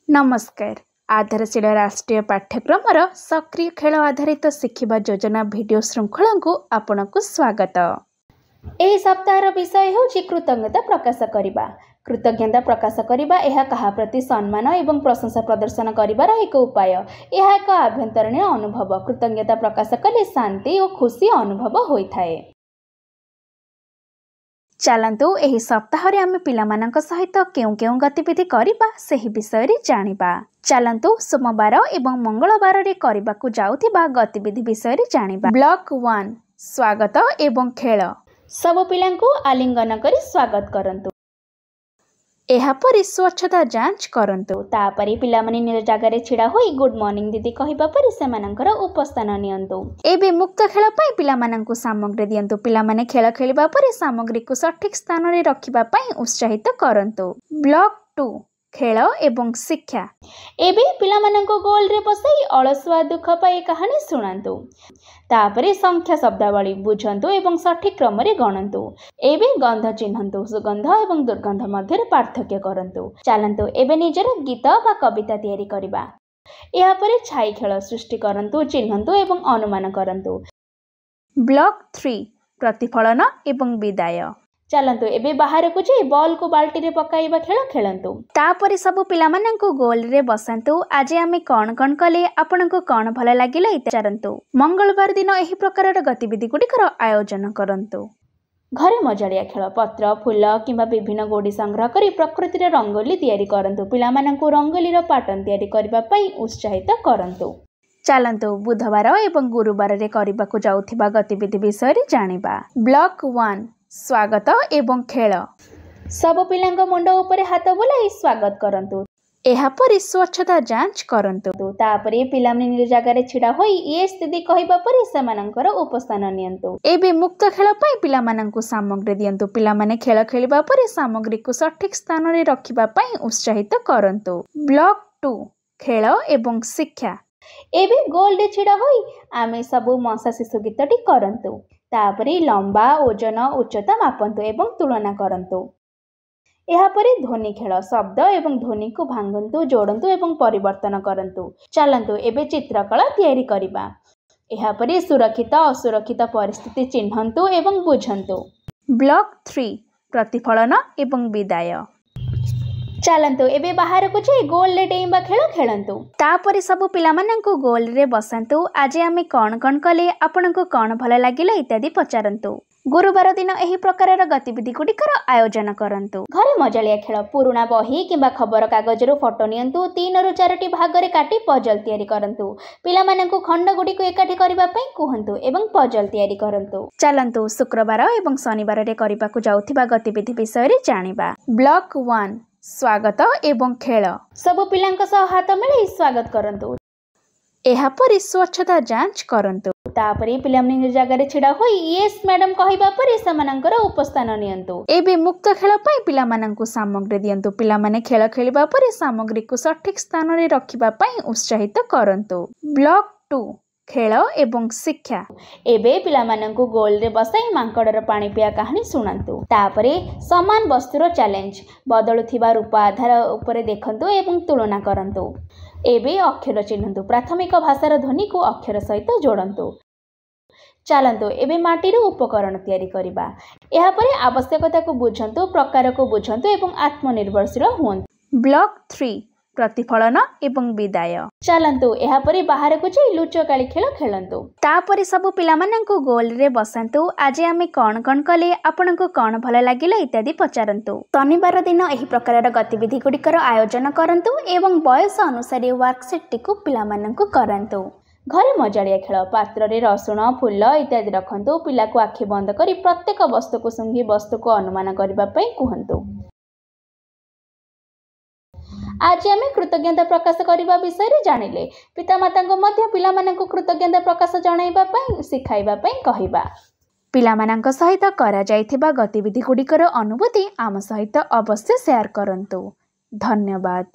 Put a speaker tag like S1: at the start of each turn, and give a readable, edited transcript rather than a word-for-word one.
S1: नमस्कार। आधारशील राष्ट्रीय पाठ्यक्रम सक्रिय खेल आधारित शिखा योजना भिडियो श्रृंखला को आपण को स्वागत। एही सप्ताहर विषय होछि कृतज्ञता प्रकाश करिबा। कृतज्ञता प्रकाश करिबा एहा कहा प्रति सम्मान एवं प्रशंसा प्रदर्शन करिबार एक उपाय। एहा एक आभ्यंतरीण अनुभव। कृतज्ञता प्रकाश कले शांति और खुशी अनुभव होइथाए। चलतु एही सप्ताह रे आमे पिलामानक सहित केउ केउ गतिविधि करिबा सेही विषय रे जानिबा। चलतु सोमवार एवं मंगलवार रे करिबाकु जाउथिबा गतिविधि विषय रे जानिबा। ब्लॉक 1 स्वागत एवं खेल। सब पिलांकु आलिंगन करी स्वागत करंतु। एहापरि स्वच्छता जांच करंतु। तापरि पिलामाने निज जगह रे छिड़ा होई गुड मॉर्निंग दीदी कहिबा परि सेमानंकर उपस्थान नियंतु। एबे मुक्त खेल पई पिलामानंकु सामग्री दियंतु। पिलामाने खेल खेलिबा परि सामग्री को सठिक स्थान रे रखिबा पई उत्साहित करंतु। ब्लॉक 2 खेल एवं शिक्षा। एबे पिलामानंको गोल रे बसई अलसुआ दुख पाई कहानी सुनांतु। तापरे संख्या शब्दावली बुझंतु एवं सठिक क्रम रे गणंतु। एबे गंध चिन्हंतु। सुगंध एवं दुर्गंध मध्य पार्थक्य करंतु। चलंतु एबे निजर गीत बा कविता तैयारी करिबा। एहा परे छाई खेल सृष्टि करंतु, चिन्हंतु एवं अनुमान करंतु। ब्लॉक 3 प्रतिफलन एवं विदाय। चलंतु एबे बाहर को जे बॉल को बाल्टी रे पकाइबा खेल खेलंतु। तापरे सब पिलामानंकु गोल रे बसंतु। आज आमे कोन कोन कले आपनको कोन भल लागिला इचारंतु। मंगलवार दिन एही प्रकार गतिविधि गुडिकर आयोजन करंतु। घरे मजालिया खेल पत्र फूल किंबा विभिन्न गोडी संग्रह करी प्रकृति रे रंगोली तैयारी करंतु। पिलामानंकु रंगोली रो पैटर्न तैयारी करबा पई उत्साहित करंतु। चलंतु बुधवार एवं गुरुवार रे करिबाकु जाउथिबा गतिविधि विषय रे जानिबा। ब्लॉक 1 स्वागत एवं खेल। सब पिलांग मुंड ऊपर हाथ बुलाई स्वागत करंतु। एहापरि स्वच्छता जांच करंतु। तापरे पिलामने निज जगह रे छिड़ा होई ये स्थिति कहिबा परि सेमानंकर उपस्थान नियंतु। एबे मुक्त खेल पई पिलामानंकु सामग्री दियंतु। पिलामाने खेल खेलिबा परि सामग्री को सठिक स्थान रे रखिबा पई उत्साहित करंतु। ब्लॉक 2 खेल एवं शिक्षा। एबे गोल रे छिड़ा होई आमे सबु मसा शिशु गीतटी करंतु। तापरे लंबा ओजन उच्चता मापंतु एवं तुलना करंतु। एहापरे ध्वनि खेल शब्द एवं ध्वनि को भांगंतु, जोड़ंतु एवं परिवर्तन करंतु। चलंतु एबे चित्रकला तैयारी करिबा। एहापरे सुरक्षित असुरक्षित परिस्थिति चिन्हंतु एवं बुझंतु। ब्लॉक 3 प्रतिफलन एवं विदाय। चलंतु एबे बाहर को जे गोल ले डेइबा खेल खेलंतु। तापरे सब पिलामानंकु गोल रे बसंतु। आज आमे कोन कोन कले आपनको कोन भल लागिला इत्यादि पचारंतु। गुरुवार दिन एही प्रकार गतिविधि गुडिकर आयोजन करंतु। घरे मजालिया खेल पुराना बही किंबा खबर कागज रो फोटो नियंतु। 3 ରୁ 4टी भाग रे काटी पजल तैयारी करंतु। पिलामानंकु खंड गुडी को एकाठी करबा पई कुहंतु एवं पजल तैयारी करंतु। चलंतु शुक्रवार एवं शनिवार रे करिबाकु जाउथिबा गतिविधि विषय रे जानिबा। ब्लॉक 1 स्वागत एवं खेल। सब पिलांक सह हाथ मिलाई स्वागत करंतु। एहापरि स्वच्छता जांच करंतु। तापरे पिलामने निज जगह रे छिड़ा होई यस मैडम कहिबा परि सेमानंकर उपस्थान नियंतु। एबे मुक्त खेल पई पिलामानंकु सामग्री दियंतु। पिलामाने खेल खेलिबा परि सामग्री को सठिक स्थान रे रखिबा पई उत्साहित करंतु। ब्लॉक 2 खेल एवं शिक्षा। एबे पिलामानंकु गोल रे बसाई मांकड़र पानी पिया कहानी सुनांतु। तापरे समान वस्तुर चैलेंज बदलुथिबा रूप आधार उपरे देखंतु एवं तुलना करंतु। एबे अक्षर चिन्हंतु। प्राथमिक भाषार ध्वनि को अक्षर सहित जोड़ंतु। चलंतु एबे माटी रो उपकरण तैयारी करिबा। एहा परे आवश्यकता को बुझंतु, प्रकार को बुझंतु एवं आत्मनिर्भरशील हुअन्तु। ब्लॉक 3 प्रतिफलन एवं विदाय। चलंतु एहा परे बाहर को जे लुचकाली खेल खेलंतु। तापरे सब पिलामानंकु गोल रे बसंतु। आज आमे कोन कोन कले आपनको कोन भल लागिला इत्यादि पचारंतु। शनिवार दिन एही प्रकार गतिविधि गुडिकर आयोजन करंतु एवं बयस अनुसार वर्कशीट टिकु पिलामानंकु करंतु। घरे मजालिया खेल पात्र रे रसुण फूल इत्यादि रखंतु। पिला को आखि बंद करी प्रत्येक वस्तु को सुंघी वस्तु को अनुमान करबा पई कुहंतु। आज आमे कृतज्ञता प्रकाश करबा विषय रे जानिले। पितामाता को मध्य पिलामानंकु कृतज्ञता प्रकाश जणाइबा पई सिखाइबा पई कहिबा। पिलामानंक सहित करा जाइथिबा गतिविधि गुडिकर अनुभूति आम सहित अवश्य शेयर करंतु। धन्यवाद।